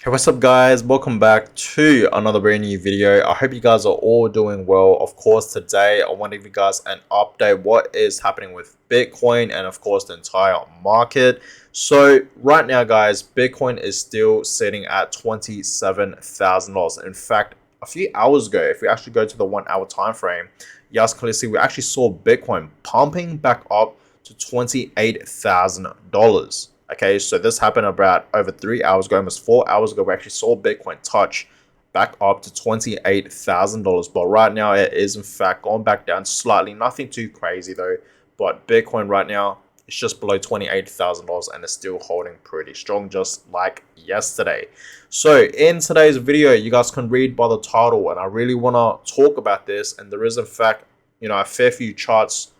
Hey, what's up guys? Welcome back to another brand new video. I hope you guys are all doing well. Of course, today I want to give you guys an update what is happening with Bitcoin and of course the entire market. So right now guys, Bitcoin is still sitting at $27,000. In fact, a few hours ago, if we actually go to the 1 hour time frame, you guys can see we actually saw Bitcoin pumping back up to $28,000. Okay, so this happened about over 3 hours ago, almost 4 hours ago. We actually saw Bitcoin touch back up to $28,000. But right now, it is in fact going back down slightly. Nothing too crazy though. But Bitcoin right now is just below $28,000 and it's still holding pretty strong, just like yesterday. So in today's video, you guys can read by the title, and I really want to talk about this. And there is in fact, a fair few charts,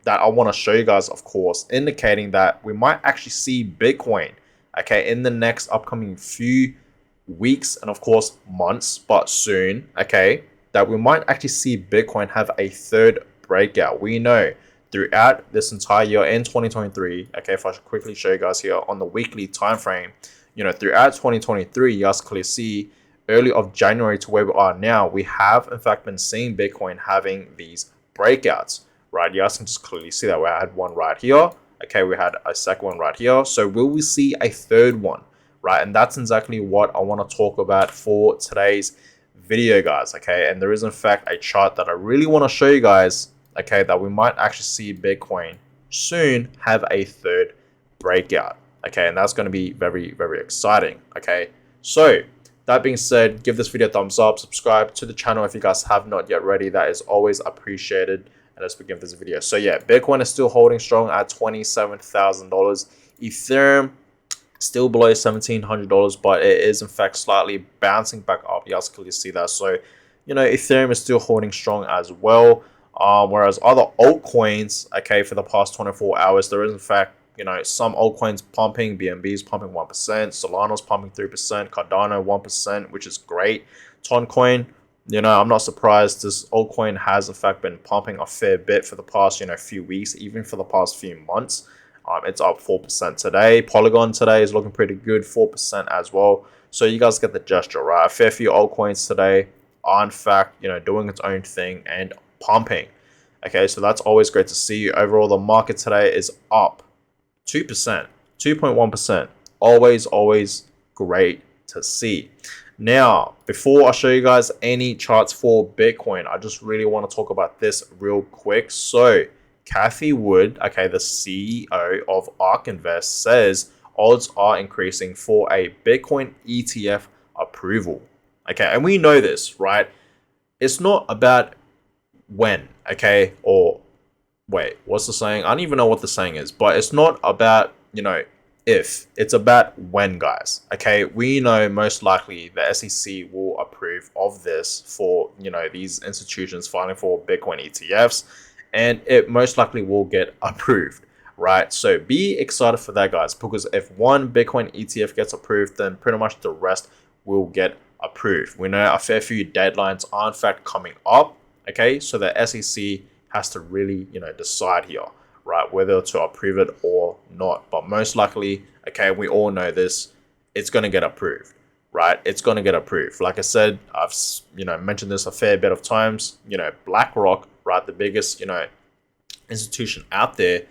that I want to show you guys, of course, indicating that we might actually see Bitcoin, okay, in the next upcoming few weeks and of course months, but soon, okay, that we might actually see Bitcoin have a third breakout. We know throughout this entire year in 2023, okay, if I should quickly show you guys here on the weekly time frame, throughout 2023, you guys clearly see early of January to where we are now, we have in fact been seeing Bitcoin having these breakouts. Right, you guys can just clearly see that we had one right here. Okay, we had a second one right here. So will we see a third one? Right, and that's exactly what I want to talk about for today's video, guys. Okay, and there is in fact a chart that I really want to show you guys. Okay, that we might actually see Bitcoin soon have a third breakout. Okay, and that's going to be very, very exciting. Okay, so that being said, give this video a thumbs up, subscribe to the channel if you guys have not yet already. That is always appreciated. Let's begin this video. So yeah, Bitcoin is still holding strong at $27,000. Ethereum still below $1,700, but it is in fact slightly bouncing back up. You guys clearly see that. So Ethereum is still holding strong as well. Whereas other altcoins, okay, for the past 24 hours, there is in fact some altcoins pumping. BNB is pumping 1%, Solana's pumping 3%, Cardano 1%, which is great. Toncoin, I'm not surprised. This altcoin has in fact been pumping a fair bit for the past, few weeks, even for the past few months. It's up 4% today. Polygon today is looking pretty good, 4% as well. So you guys get the gesture, right? A fair few altcoins today are in fact, doing its own thing and pumping. Okay, so that's always great to see. Overall, the market today is up 2%, 2.1%. Always great to see. Now, before I show you guys any charts for Bitcoin, I just really want to talk about this real quick. So, Cathie Wood, okay, the CEO of ARK Invest, says odds are increasing for a Bitcoin ETF approval. Okay, and we know this, right? It's not about when, okay, or wait, what's the saying? I don't even know what the saying is, but it's not about, if, it's about when, guys. Okay, we know most likely the SEC will approve of this for these institutions filing for Bitcoin ETFs, and it most likely will get approved, right? So be excited for that, guys, because if one Bitcoin ETF gets approved, then pretty much the rest will get approved. We know a fair few deadlines are in fact coming up. Okay, so the SEC has to really decide here, right, whether to approve it or not. But most likely, okay, we all know this, it's going to get approved, right? It's going to get approved. Like I said, I've mentioned this a fair bit of times. BlackRock, right, the biggest institution out there,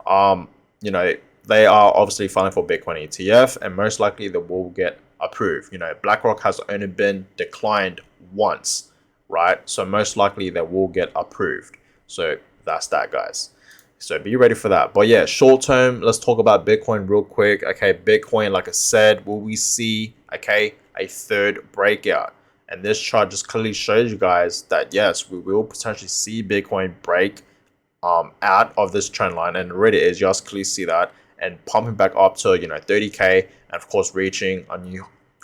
they are obviously filing for Bitcoin ETF, and most likely they will get approved. BlackRock has only been declined once, right? So most likely they will get approved. So that's that, guys. So be ready for that. But yeah, short term, let's talk about Bitcoin real quick. Okay, Bitcoin, like I said, will we see, okay, a third breakout? And this chart just clearly shows you guys that yes, we will potentially see Bitcoin break out of this trend line, and already is. You guys clearly see that, and pumping back up to 30K, and of course reaching a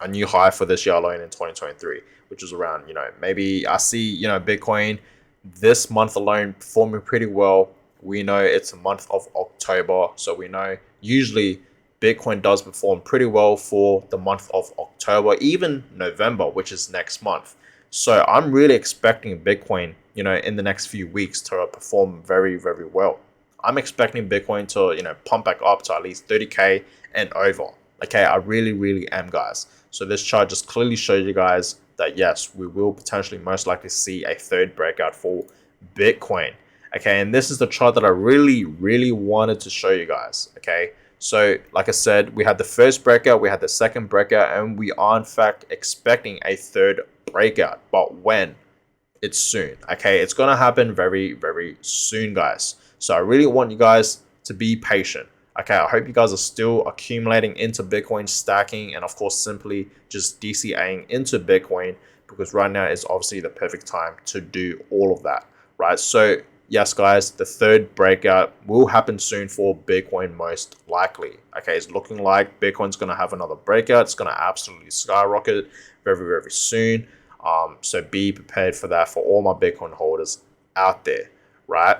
new high for this year alone in 2023, which is around maybe I see Bitcoin this month alone performing pretty well. We know it's a month of October, so we know usually Bitcoin does perform pretty well for the month of October, even November, which is next month. So I'm really expecting Bitcoin, in the next few weeks to perform very, very well. I'm expecting Bitcoin to, pump back up to at least 30K and over, Okay, I really am, guys. So this chart just clearly shows you guys that yes, we will potentially most likely see a third breakout for Bitcoin. Okay, and this is the chart that I really wanted to show you guys. Okay, so like I said, we had the first breakout, we had the second breakout, and we are in fact expecting a third breakout. But when? It's soon. Okay, it's gonna happen very soon, guys. So I really want you guys to be patient. Okay, I hope you guys are still accumulating into Bitcoin, stacking, and of course simply just DCAing into Bitcoin, because right now is obviously the perfect time to do all of that, right? So yes, guys, the third breakout will happen soon for Bitcoin, most likely. Okay, it's looking like Bitcoin's gonna have another breakout. It's gonna absolutely skyrocket very soon. So be prepared for that for all my Bitcoin holders out there, right?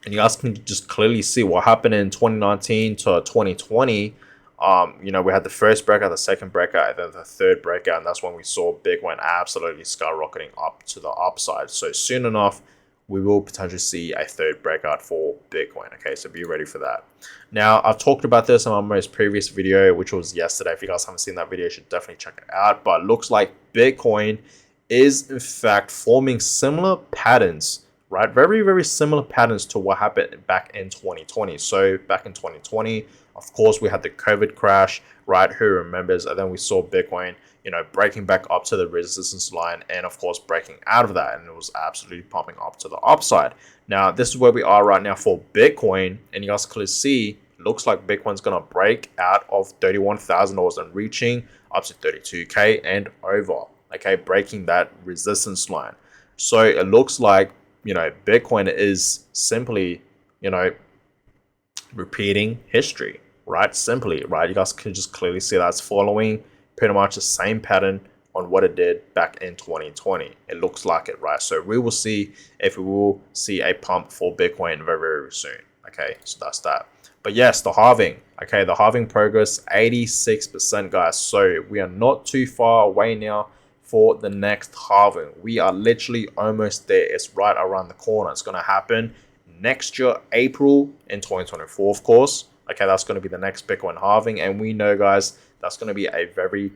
And you guys can just clearly see what happened in 2019 to 2020. We had the first breakout, the second breakout, and then the third breakout, and that's when we saw Bitcoin absolutely skyrocketing up to the upside. So soon enough, we will potentially see a third breakout for Bitcoin. Okay, so be ready for that. Now, I've talked about this in my most previous video, which was yesterday. If you guys haven't seen that video, you should definitely check it out. But it looks like Bitcoin is in fact forming similar patterns, right? Very similar patterns to what happened back in 2020. So back in 2020, of course, we had the COVID crash, right? Who remembers? And then we saw Bitcoin, breaking back up to the resistance line, and of course breaking out of that, and it was absolutely pumping up to the upside. Now this is where we are right now for Bitcoin, and you guys clearly see looks like Bitcoin's gonna break out of $31,000 and reaching up to 32K and over. Okay, breaking that resistance line. So it looks like Bitcoin is simply repeating history, right? Simply, right? You guys can just clearly see that's following pretty much the same pattern on what it did back in 2020. It looks like it, right? So we will see if we will see a pump for Bitcoin very soon. Okay, so that's that. But yes, the halving. Okay, the halving progress 86%, guys. So we are not too far away now for the next halving. We are literally almost there. It's right around the corner. It's going to happen next year, April in 2024, of course. Okay, that's going to be the next Bitcoin halving. And we know, guys, that's going to be a very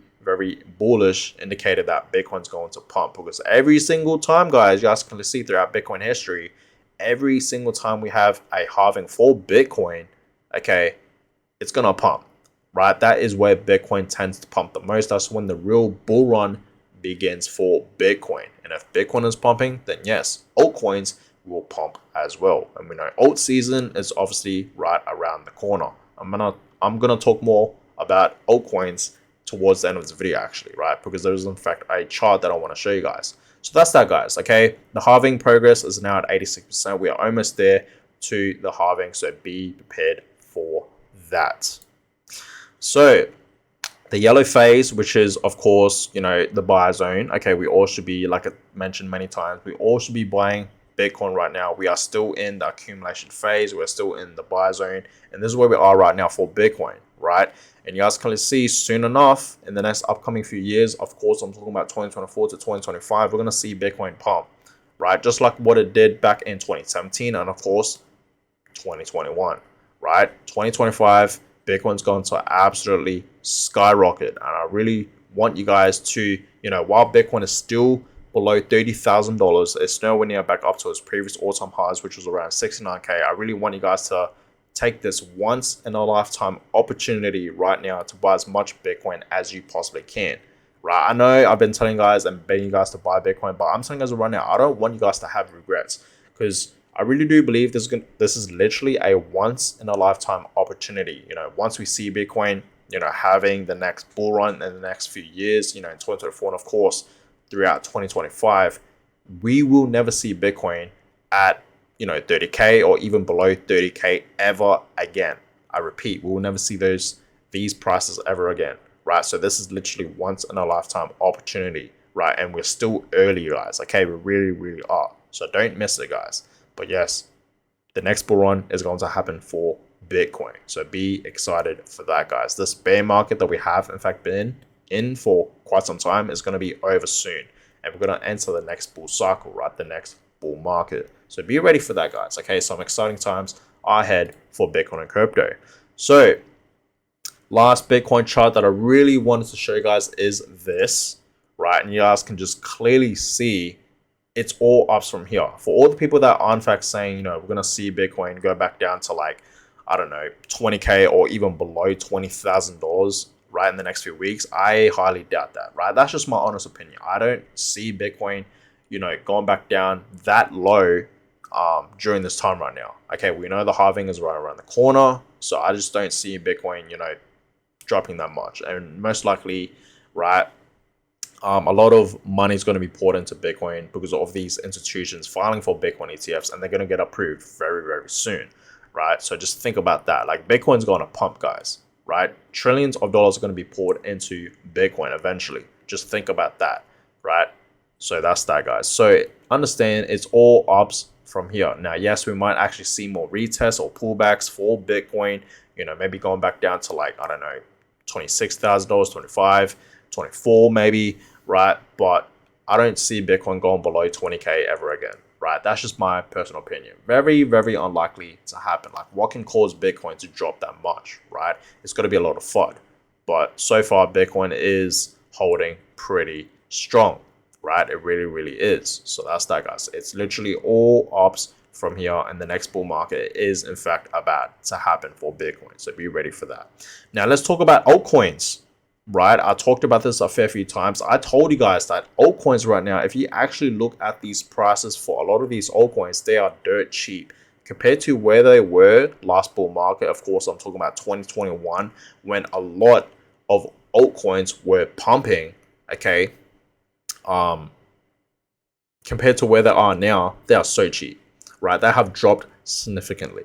bullish indicator that Bitcoin's going to pump, because every single time, guys, you guys can see throughout Bitcoin history, every single time we have a halving for Bitcoin, okay, it's going to pump, right? That is where Bitcoin tends to pump the most. That's when the real bull run begins for Bitcoin. And if Bitcoin is pumping, then yes, altcoins will pump as well. And we know alt season is obviously right around the corner. I'm gonna talk more about altcoins towards the end of this video, actually, right? Because there's in fact a chart that I want to show you guys. So that's that, guys. Okay, the halving progress is now at 86%. We are almost there to the halving, so be prepared for that. So the yellow phase, which is of course the buy zone. Okay, we all should be, like I mentioned many times, we all should be buying Bitcoin right now. We are still in the accumulation phase. We're still in the buy zone, and this is where we are right now for Bitcoin, right? And you guys can see soon enough in the next upcoming few years, of course I'm talking about 2024 to 2025, we're going to see Bitcoin pump, right? Just like what it did back in 2017 and of course 2021, right? 2025, Bitcoin's going to absolutely skyrocket. And I really want you guys to, while Bitcoin is still below $30,000, it's nowhere near back up to its previous all-time highs, which was around 69K. I really want you guys to take this once in a lifetime opportunity right now to buy as much Bitcoin as you possibly can, right? I know I've been telling you guys and begging you guys to buy Bitcoin, but I'm telling you guys right now, I don't want you guys to have regrets, because I really do believe this is literally a once in a lifetime opportunity. Once we see Bitcoin, having the next bull run in the next few years, in 2024, and of course throughout 2025, we will never see Bitcoin at 30K or even below 30K ever again. I repeat, we will never see these prices ever again, right? So this is literally once in a lifetime opportunity, right? And we're still early, guys. Okay, we really are. So don't miss it, guys. But yes, the next bull run is going to happen for Bitcoin. So be excited for that, guys. This bear market that we have, in fact, been in for quite some time is going to be over soon. And we're going to enter the next bull cycle, right? The next bull market. So be ready for that, guys. Okay, some exciting times are ahead for Bitcoin and crypto. So last Bitcoin chart that I really wanted to show you guys is this, right? And you guys can just clearly see it's all ups from here. For all the people that are in fact saying, we're going to see Bitcoin go back down to like, I don't know, 20K or even below $20,000, right, in the next few weeks, I highly doubt that, right? That's just my honest opinion. I don't see Bitcoin, going back down that low during this time right now. Okay, we know the halving is right around the corner, so I just don't see Bitcoin, dropping that much. And most likely, right, a lot of money is going to be poured into Bitcoin because of these institutions filing for Bitcoin ETFs, and they're going to get approved very, very soon, right? So just think about that. Like Bitcoin's going to pump, guys, right? Trillions of dollars are going to be poured into Bitcoin eventually. Just think about that, right? So that's that, guys. So understand it's all ups from here. Now, yes, we might actually see more retests or pullbacks for Bitcoin, maybe going back down to like, I don't know, $26,000, 25, 24 maybe, right? But I don't see Bitcoin going below 20K ever again, right? That's just my personal opinion. Very, very unlikely to happen. Like what can cause Bitcoin to drop that much, right? It's got to be a lot of FUD. But so far, Bitcoin is holding pretty strong, right? It really, really is. So that's that, guys. It's literally all ups from here, and the next bull market is in fact about to happen for Bitcoin. So be ready for that. Now let's talk about altcoins, right? I talked about this a fair few times. I told you guys that altcoins right now, if you actually look at these prices for a lot of these altcoins, they are dirt cheap compared to where they were last bull market. Of course, I'm talking about 2021 when a lot of altcoins were pumping, okay? Compared to where they are now, they are so cheap, right? They have dropped significantly.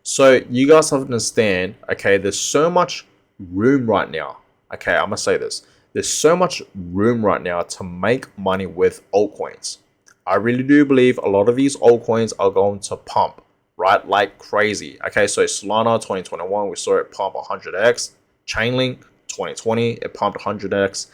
So you guys have to understand, okay, there's so much room right now. Okay, I'm gonna say this. There's so much room right now to make money with altcoins. I really do believe a lot of these altcoins are going to pump, right? Like crazy. Okay, so Solana 2021, we saw it pump 100x. Chainlink 2020, it pumped 100x.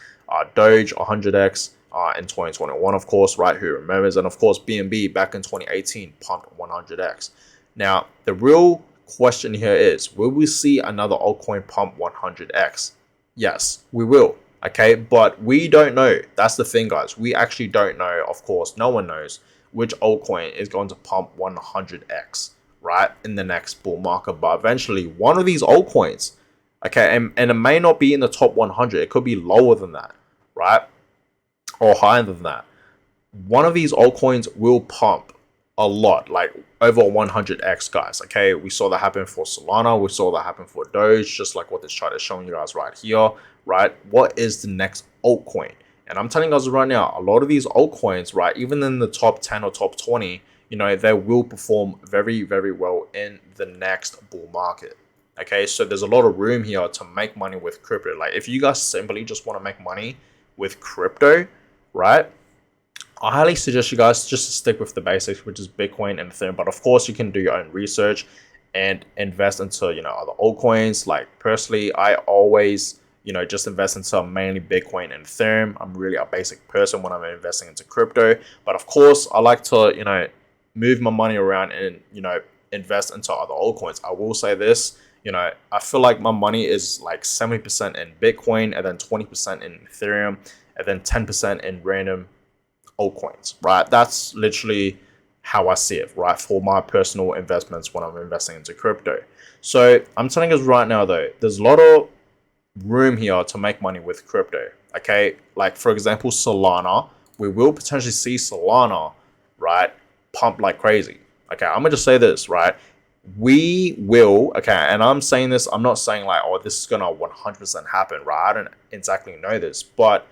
Doge 100x. In 2021, of course, right? Who remembers? And of course, BNB back in 2018 pumped 100x. Now, the real question here is, will we see another altcoin pump 100x? Yes, we will. Okay, but we don't know. That's the thing, guys. We actually don't know. Of course, no one knows which altcoin is going to pump 100x, right, in the next bull market. But eventually, one of these altcoins, okay, and it may not be in the top 100. It could be lower than that, right? Or higher than that. One of these altcoins will pump a lot, like over 100x, guys. Okay, we saw that happen for Solana, we saw that happen for Doge, just like what this chart is showing you guys right here, right? What is the next altcoin? And I'm telling you guys right now, a lot of these altcoins, right, even in the top 10 or top 20, they will perform very, very well in the next bull market. Okay, so there's a lot of room here to make money with crypto. Like if you guys simply just want to make money with crypto, right, I highly suggest you guys just to stick with the basics, which is Bitcoin and Ethereum. But of course, you can do your own research and invest into, other altcoins. Like personally, I always, just invest into mainly Bitcoin and Ethereum. I'm really a basic person when I'm investing into crypto. But of course, I like to, move my money around and, invest into other altcoins. I will say this, I feel like my money is like 70% in Bitcoin and then 20% in Ethereum and then 10% in random altcoins, right? That's literally how I see it, right? For my personal investments when I'm investing into crypto. So I'm telling you right now, though, there's a lot of room here to make money with crypto, okay? Like, for example, Solana, we will potentially see Solana, right, pump like crazy. Okay, I'm going to just say this, right? We will, okay, and I'm saying this, I'm not saying like, oh, this is going to 100% happen, right? I don't exactly know this, but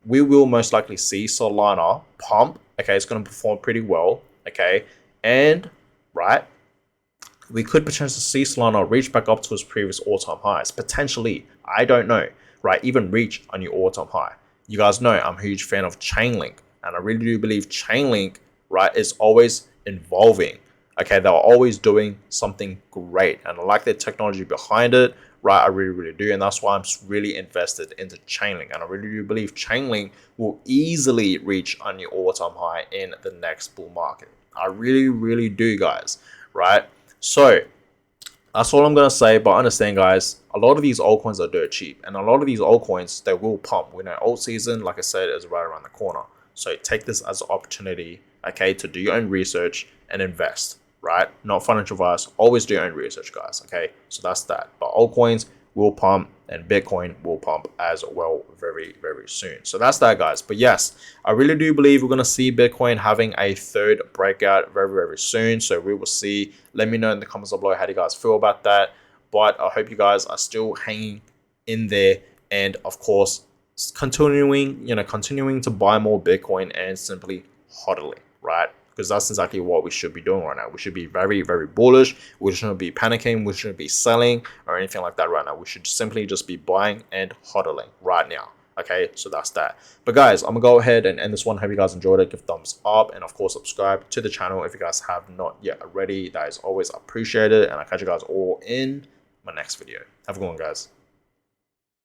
we will most likely see Solana pump. Okay, it's going to perform pretty well. Okay, and right, we could potentially see Solana reach back up to its previous all-time highs. Potentially, I don't know. Right, even reach a new all-time high. You guys know I'm a huge fan of Chainlink, and I really do believe Chainlink, right, is always evolving. Okay, they're always doing something great, and I like the technology behind it. Right, I really, really do. And that's why I'm really invested into Chainlink. And I really do believe Chainlink will easily reach a new all-time high in the next bull market. I really, really do, guys. Right? So That's all I'm gonna say. But understand, guys, a lot of these altcoins are dirt cheap, and a lot of these altcoins they will pump. We know alt season, like I said, is right around the corner. So take this as an opportunity, okay, to do your own research and invest. Right? Not financial advice. Always do your own research, guys. Okay, so that's that. But altcoins will pump, and Bitcoin will pump as well very, very soon. So that's that, guys. But yes, I really do believe we're going to see Bitcoin having a third breakout very, very soon. So we will see. Let me know in the comments below how do you guys feel about that. But I hope you guys are still hanging in there, and of course, continuing to buy more Bitcoin and simply hodling, right? Because that's exactly what we should be doing right now. We should be very, very bullish. We shouldn't be panicking. We shouldn't be selling or anything like that right now. We should simply just be buying and hodling right now. Okay, so that's that. But guys, I'm gonna go ahead and end this one. Hope you guys enjoyed it. Give thumbs up and of course subscribe to the channel if you guys have not yet already. That is always appreciated. And I'll catch you guys all in my next video. Have a good one, guys.